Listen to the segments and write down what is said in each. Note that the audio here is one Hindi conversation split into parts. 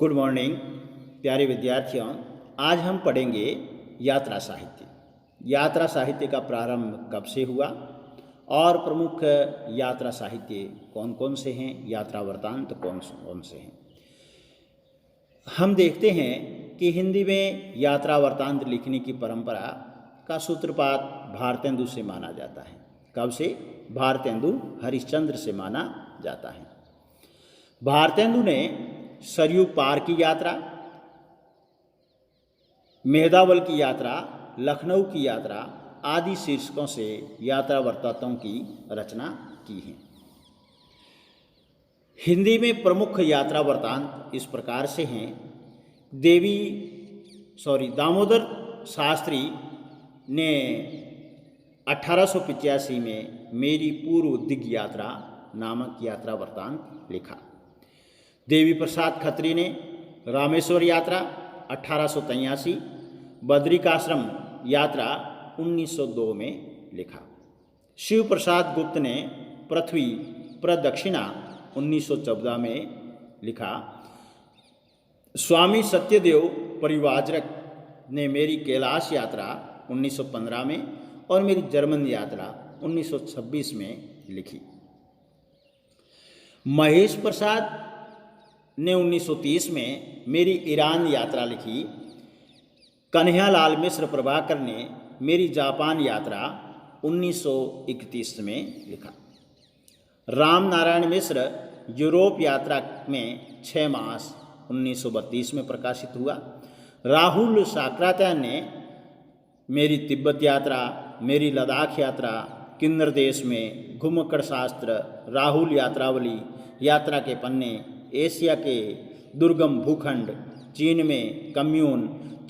गुड मॉर्निंग प्यारे विद्यार्थियों। आज हम पढ़ेंगे यात्रा साहित्य। यात्रा साहित्य का प्रारंभ कब से हुआ और प्रमुख यात्रा साहित्य कौन कौन से हैं, यात्रा वृत्तांत कौन कौन से हैं। हम देखते हैं कि हिंदी में यात्रा वृत्तांत लिखने की परंपरा का सूत्रपात भारतेंदु से माना जाता है। कब से? भारतेंदु हरिश्चंद्र से माना जाता है। भारतेंदु ने सरयू पार की यात्रा, मेहदावल की यात्रा, लखनऊ की यात्रा आदि शीर्षकों से यात्रा वृत्तांतों की रचना की है। हिंदी में प्रमुख यात्रा वृत्तांत इस प्रकार से हैं। दामोदर शास्त्री ने 1885 में मेरी पूर्व दिग्ग यात्रा नामक यात्रा वृत्तांत लिखा। देवी प्रसाद खत्री ने रामेश्वर यात्रा 1883, बद्रिकाश्रम यात्रा 1902 में लिखा। शिव प्रसाद गुप्त ने पृथ्वी प्रदक्षिणा 1914 में लिखा। स्वामी सत्यदेव परिव्राजक ने मेरी कैलाश यात्रा 1915 में और मेरी जर्मन यात्रा 1926 में लिखी। महेश प्रसाद ने 1930 में मेरी ईरान यात्रा लिखी। कन्हैयालाल मिश्र प्रभाकर ने मेरी जापान यात्रा 1931 में लिखा। राम नारायण मिश्र यूरोप यात्रा में 6 मास 1932 में प्रकाशित हुआ। राहुल साकरात्यायन ने मेरी तिब्बत यात्रा, मेरी लद्दाख यात्रा, किन्नर देश में घुमक्कड़ शास्त्र, राहुल यात्रावली, यात्रा के पन्ने, एशिया के दुर्गम भूखंड, चीन में कम्यून,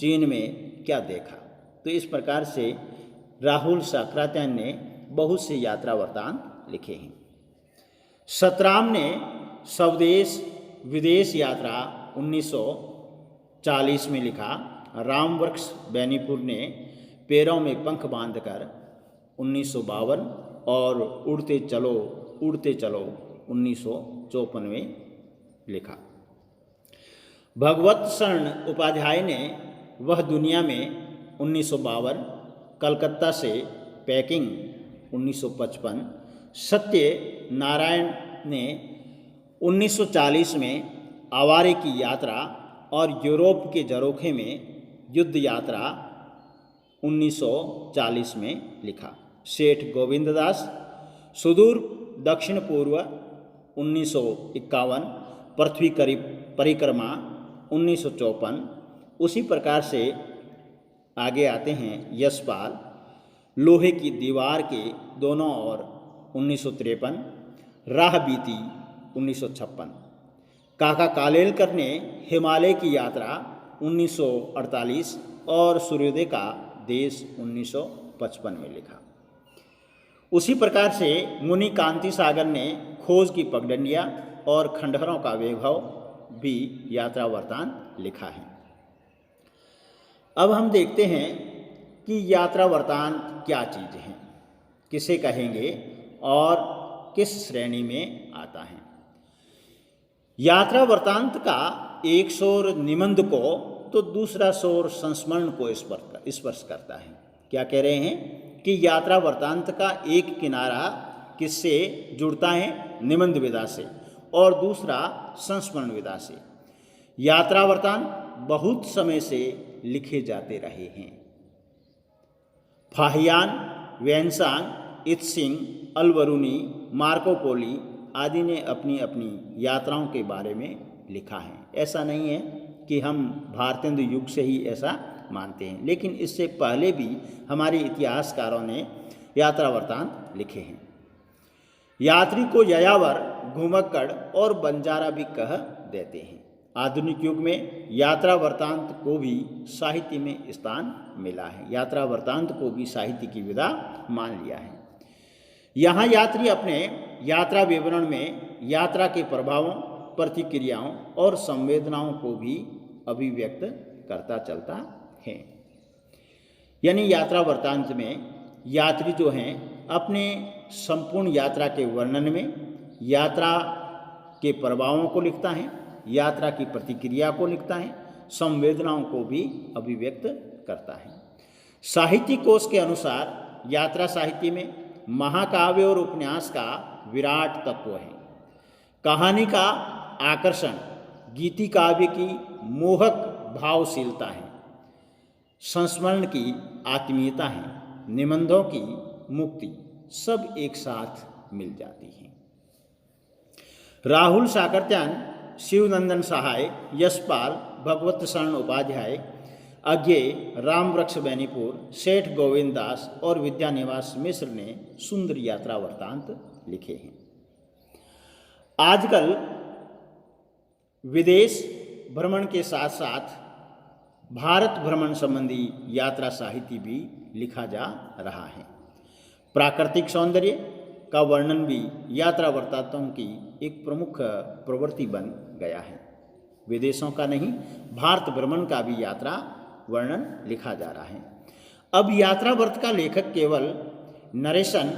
चीन में क्या देखा। तो इस प्रकार से राहुल साकरात्यायन ने बहुत से यात्रा वृत्तांत लिखे हैं। सतराम ने स्वदेश विदेश यात्रा 1940 में लिखा। रामवृक्ष बैनीपुर ने पैरों में पंख बांधकर 1952 और उड़ते चलो 1954 में लिखा। भगवत शरण उपाध्याय ने वह दुनिया में 1952, कलकत्ता से पैकिंग 1955, सत्य नारायण ने 1940 में आवारे की यात्रा और यूरोप के झरोखे में युद्ध यात्रा 1940 में लिखा। सेठ गोविंददास सुदूर दक्षिण पूर्व 1951, पृथ्वी परिक्रमा 1954। उसी प्रकार से आगे आते हैं यशपाल, लोहे की दीवार के दोनों ओर 1953, राह बीती 1956। काका कालेलकर ने हिमालय की यात्रा 1948 और सूर्योदय का देश 1955 में लिखा। उसी प्रकार से मुनि कांति सागर ने खोज की पगडंडियाँ और खंडहरों का वैभव भी यात्रा वृत्तांत लिखा है। अब हम देखते हैं कि यात्रा वृत्तांत क्या चीज़ है, किसे कहेंगे और किस श्रेणी में आता है। यात्रा वृत्तांत का एक शोर निबंध को तो दूसरा शोर संस्मरण को स्पर्श करता है। क्या कह रहे हैं कि यात्रा वृत्तांत का एक किनारा किससे जुड़ता है? निबंध विधा से, और दूसरा संस्मरण विधा से। यात्रा वृत्तांत बहुत समय से लिखे जाते रहे हैं। फाहियान, वेन्सांग, इत्सिंग, अलबरूनी, मार्कोपोली आदि ने अपनी अपनी यात्राओं के बारे में लिखा है। ऐसा नहीं है कि हम भारतेंदु युग से ही ऐसा मानते हैं, लेकिन इससे पहले भी हमारे इतिहासकारों ने यात्रा वृत्तांत लिखे हैं। यात्री को यायावर, घुमक्कड़ और बंजारा भी कह देते हैं। आधुनिक युग में यात्रा वृत्तांत को भी साहित्य में स्थान मिला है। यात्रा वृत्तांत को भी साहित्य की विधा मान लिया है। यहाँ यात्री अपने यात्रा विवरण में यात्रा के प्रभावों, प्रतिक्रियाओं और संवेदनाओं को भी अभिव्यक्त करता चलता है। यानी यात्रा वृत्तांत में यात्री जो हैं अपने संपूर्ण यात्रा के वर्णन में यात्रा के प्रभावों को लिखता है यात्रा की प्रतिक्रिया को लिखता है, संवेदनाओं को भी अभिव्यक्त करता है। साहित्य कोश के अनुसार यात्रा साहित्य में महाकाव्य और उपन्यास का विराट तत्व है। कहानी का आकर्षण, गीति काव्य की मोहक भावशीलता है, संस्मरण की आत्मीयता है, निबंधों की मुक्ति, सब एक साथ मिल जाती है। राहुल साकरत्यान, शिवनंदन सहाय, यशपाल, भगवत शरण उपाध्याय, अज्ञेय, रामवृक्ष बेनीपुर, सेठ गोविंद दास और विद्यानिवास मिश्र ने सुंदर यात्रा वृत्तांत लिखे हैं। आजकल विदेश भ्रमण के साथ साथ भारत भ्रमण संबंधी यात्रा साहित्य भी लिखा जा रहा है। प्राकृतिक सौंदर्य का वर्णन भी यात्रा वृत्तांतों की एक प्रमुख प्रवृत्ति बन गया है। विदेशों का नहीं, भारत भ्रमण का भी यात्रा वर्णन लिखा जा रहा है। अब यात्रा वृत्त का लेखक केवल नरेशन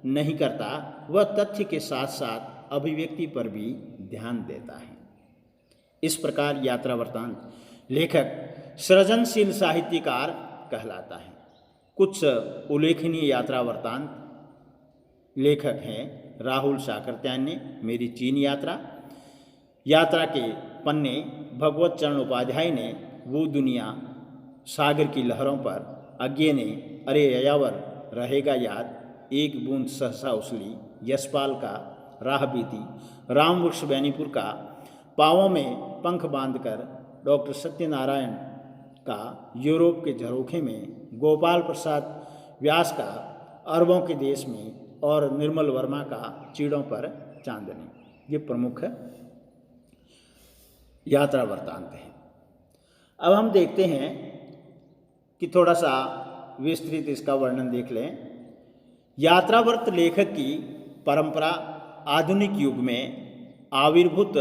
नहीं करता, वह तथ्य के साथ साथ अभिव्यक्ति पर भी ध्यान देता है। इस प्रकार यात्रा वृत्तांत लेखक सृजनशील साहित्यकार कहलाता है। कुछ उल्लेखनीय यात्रा वृत्तांत लेखक हैं राहुल साकरत्यान ने मेरी चीन यात्रा, यात्रा के पन्ने भगवत चरण उपाध्याय ने वो दुनिया सागर की लहरों पर, अज्ञेय ने अरे यायावर रहेगा याद, एक बूंद सहसा उछली, यशपाल का राह बीती, रामवृक्ष बेनीपुर का पाँवों में पंख बांधकर, डॉक्टर सत्यनारायण का यूरोप के झरोखे में, गोपाल प्रसाद व्यास का अरबों के देश में और निर्मल वर्मा का चीड़ों पर चांदनी, ये प्रमुख यात्रा वृत्तांत हैं। अब हम देखते हैं कि थोड़ा सा विस्तृत इसका वर्णन देख लें। यात्रा वृत्त लेखक की परंपरा आधुनिक युग में आविर्भूत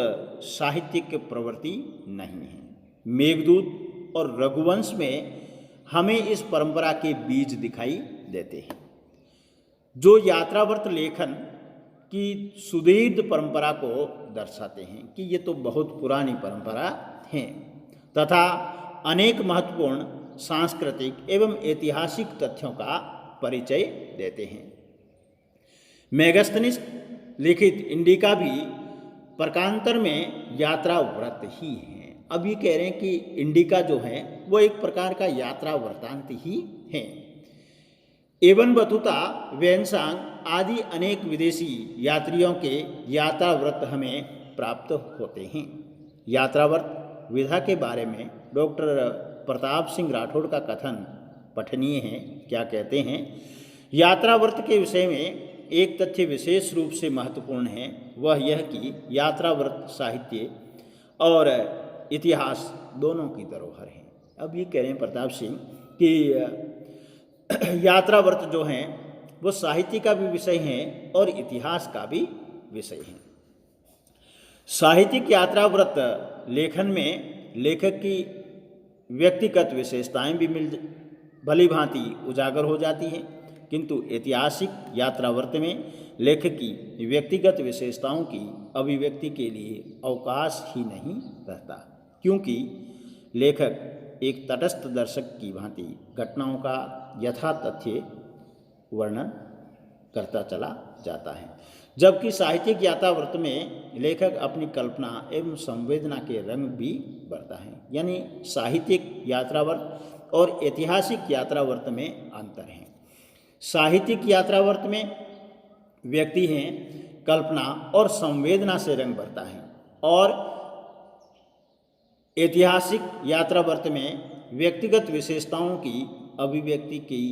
साहित्यिक प्रवृत्ति नहीं है। मेघदूत और रघुवंश में हमें इस परंपरा के बीज दिखाई देते हैं, जो यात्रावर्त लेखन की सुदीर्घ परंपरा को दर्शाते हैं कि ये तो बहुत पुरानी परंपरा है तथा अनेक महत्वपूर्ण सांस्कृतिक एवं ऐतिहासिक तथ्यों का परिचय देते हैं। मेगास्थनीज लिखित इंडिका भी प्रकारांतर में यात्रा व्रत ही है। अब ये कह रहे हैं कि इंडिका जो है वो एक प्रकार का यात्रा वृत्तांत ही है। एवं बतुता, वेनसांग आदि अनेक विदेशी यात्रियों के यात्रा व्रत हमें प्राप्त होते हैं। यात्रा व्रत विधा के बारे में डॉक्टर प्रताप सिंह राठौड़ का कथन पठनीय है। क्या कहते हैं? यात्रा व्रत के विषय में एक तथ्य विशेष रूप से महत्वपूर्ण है, वह यह कि यात्रा व्रत साहित्य और इतिहास दोनों की धरोहर है। अब ये कह रहे हैं प्रताप सिंह कि यात्रा व्रत जो हैं वो साहित्य का भी विषय हैं और इतिहास का भी विषय है। साहित्यिक यात्रा व्रत लेखन में लेखक की व्यक्तिगत विशेषताएं भी भली भांति उजागर हो जाती हैं, किंतु ऐतिहासिक यात्रा व्रत में लेखक की व्यक्तिगत विशेषताओं की अभिव्यक्ति के लिए अवकाश ही नहीं रहता, क्योंकि लेखक एक तटस्थ दर्शक की भांति घटनाओं का यथा तथ्य वर्णन करता चला जाता है, जबकि साहित्यिक यात्रा व्रत में लेखक अपनी कल्पना एवं संवेदना के रंग भी भरता है। यानी साहित्यिक यात्रा व्रत और ऐतिहासिक यात्रा व्रत में अंतर है। साहित्यिक यात्रा व्रत में व्यक्ति हैं कल्पना और संवेदना से रंग भरता है, और ऐतिहासिक यात्रा व्रत में व्यक्तिगत विशेषताओं की अभिव्यक्ति की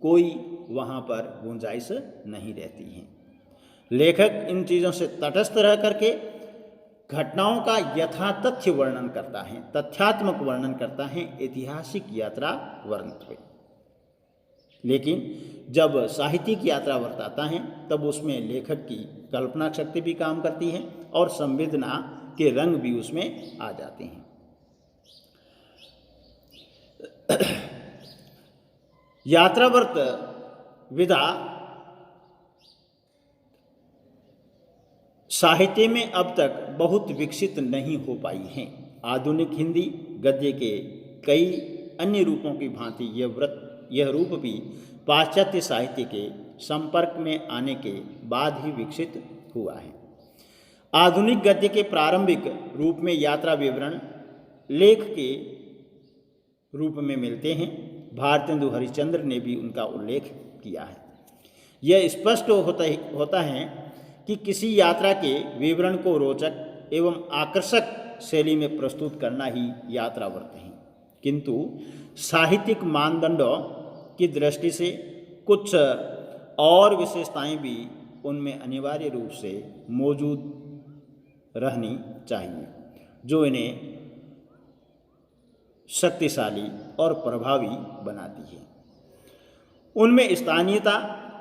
कोई वहाँ पर गुंजाइश नहीं रहती है। लेखक इन चीज़ों से तटस्थ रह करके घटनाओं का यथातथ्य वर्णन करता है, तथ्यात्मक वर्णन करता है ऐतिहासिक यात्रा व्रत में। लेकिन जब साहित्यिक यात्रा व्रत आता है तब उसमें लेखक की कल्पना शक्ति भी काम करती है और संवेदना के रंग भी उसमें आ जाते हैं। यात्रा व्रत विधा साहित्य में अब तक बहुत विकसित नहीं हो पाई हैं। आधुनिक हिंदी गद्य के कई अन्य रूपों की भांति यह रूप भी पाश्चात्य साहित्य के संपर्क में आने के बाद ही विकसित हुआ है। आधुनिक गद्य के प्रारंभिक रूप में यात्रा विवरण लेख के रूप में मिलते हैं। भारतेंदु हरिश्चंद्र ने भी उनका उल्लेख किया है। यह स्पष्ट होता है कि किसी यात्रा के विवरण को रोचक एवं आकर्षक शैली में प्रस्तुत करना ही यात्रा व्रत है, किंतु साहित्यिक मानदंडों की दृष्टि से कुछ और विशेषताएं भी उनमें अनिवार्य रूप से मौजूद रहनी चाहिए, जो इन्हें शक्तिशाली और प्रभावी बनाती है। उनमें स्थानीयता,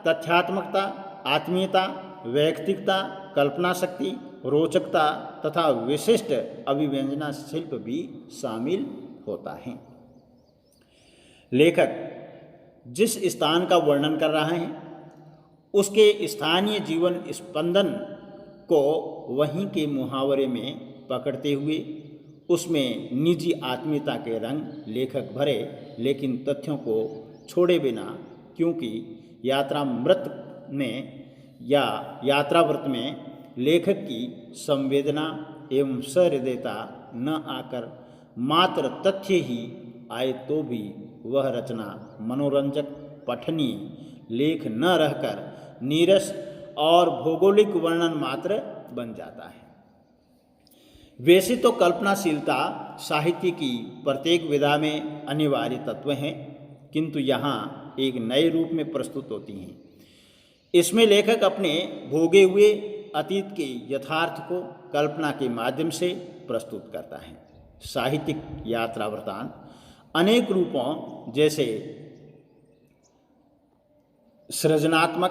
तथ्यात्मकता, आत्मीयता, वैयक्तिकता, कल्पना शक्ति, रोचकता तथा विशिष्ट अभिव्यंजना शिल्प भी शामिल होता है। लेखक जिस स्थान का वर्णन कर रहा है उसके स्थानीय जीवन स्पंदन को वहीं के मुहावरे में पकड़ते हुए उसमें निजी आत्मीयता के रंग लेखक भरे, लेकिन तथ्यों को छोड़े बिना, क्योंकि यात्राव्रत में लेखक की संवेदना एवं सहृदयता न आकर मात्र तथ्य ही आए तो भी वह रचना मनोरंजक पठनीय लेख न रहकर नीरस और भौगोलिक वर्णन मात्र बन जाता है। वैसे तो कल्पनाशीलता साहित्य की प्रत्येक विधा में अनिवार्य तत्व है, किंतु यहाँ एक नए रूप में प्रस्तुत होती हैं। इसमें लेखक अपने भोगे हुए अतीत के यथार्थ को कल्पना के माध्यम से प्रस्तुत करता है। साहित्यिक यात्रा वृत्तांत अनेक रूपों जैसे सृजनात्मक,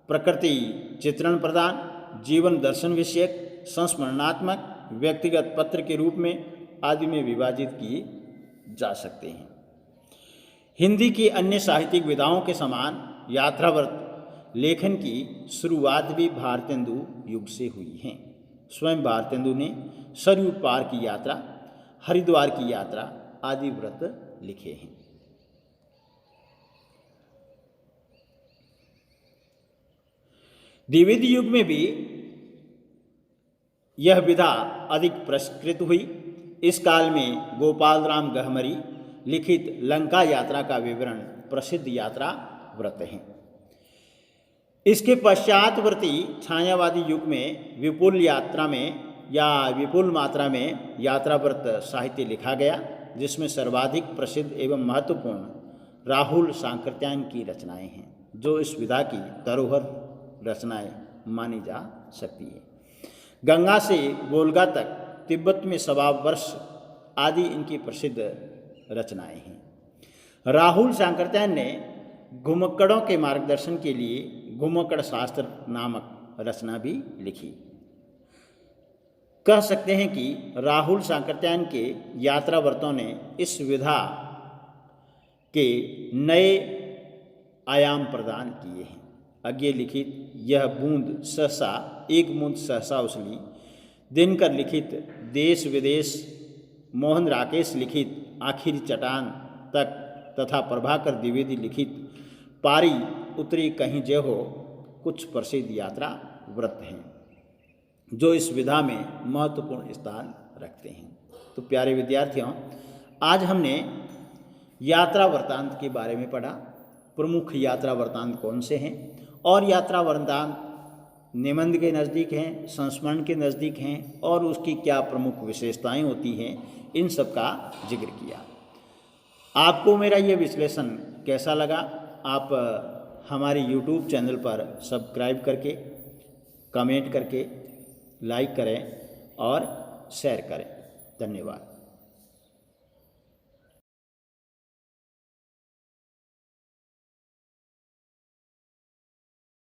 प्रकृति चित्रण प्रदान, जीवन दर्शन विषयक, संस्मरणात्मक, व्यक्तिगत पत्र के रूप में आदि में विभाजित किए जा सकते हैं। हिंदी की अन्य साहित्यिक विधाओं के समान यात्राव्रत लेखन की शुरुआत भी भारतेंदु युग से हुई है। स्वयं भारतेंदु ने सरयू पार की यात्रा, हरिद्वार की यात्रा आदि व्रत लिखे हैं। द्विवेदी युग में भी यह विधा अधिक परिष्कृत हुई। इस काल में गोपाल राम गहमरी लिखित लंका यात्रा का विवरण प्रसिद्ध यात्रा व्रत है। इसके पश्चातवर्ती छायावादी युग में विपुल मात्रा में यात्रा व्रत साहित्य लिखा गया, जिसमें सर्वाधिक प्रसिद्ध एवं महत्वपूर्ण राहुल सांकृत्यायन की रचनाएं हैं, जो इस विधा की धरोहर रचनाएं मानी जा सकती है। गंगा से वोल्गा तक, तिब्बत में 1.25 वर्ष आदि इनकी प्रसिद्ध रचनाएं हैं। राहुल सांकृत्यायन ने घुमक्कड़ों के मार्गदर्शन के लिए घुमक्कड़ शास्त्र नामक रचना भी लिखी। कह सकते हैं कि राहुल सांकृत्यायन के यात्राव्रतों ने इस विधा के नए आयाम प्रदान किए हैं। अज्ञे लिखित यह एक बूंद सहसा उछली, दिनकर लिखित देश विदेश, मोहन राकेश लिखित आखिरी चट्टान तक तथा प्रभाकर द्विवेदी लिखित पारी उतरी कहीं जय हो कुछ प्रसिद्ध यात्रा व्रत हैं, जो इस विधा में महत्वपूर्ण स्थान रखते हैं। तो प्यारे विद्यार्थियों, आज हमने यात्रा वृत्तांत के बारे में पढ़ा। प्रमुख यात्रा वृत्तांत कौन से हैं और यात्रा वृत्तांत निबंध के नज़दीक हैं, संस्मरण के नज़दीक हैं और उसकी क्या प्रमुख विशेषताएं होती हैं, इन सब का जिक्र किया। आपको मेरा ये विश्लेषण कैसा लगा? आप हमारे YouTube चैनल पर सब्सक्राइब करके, कमेंट करके, लाइक करें और शेयर करें। धन्यवाद।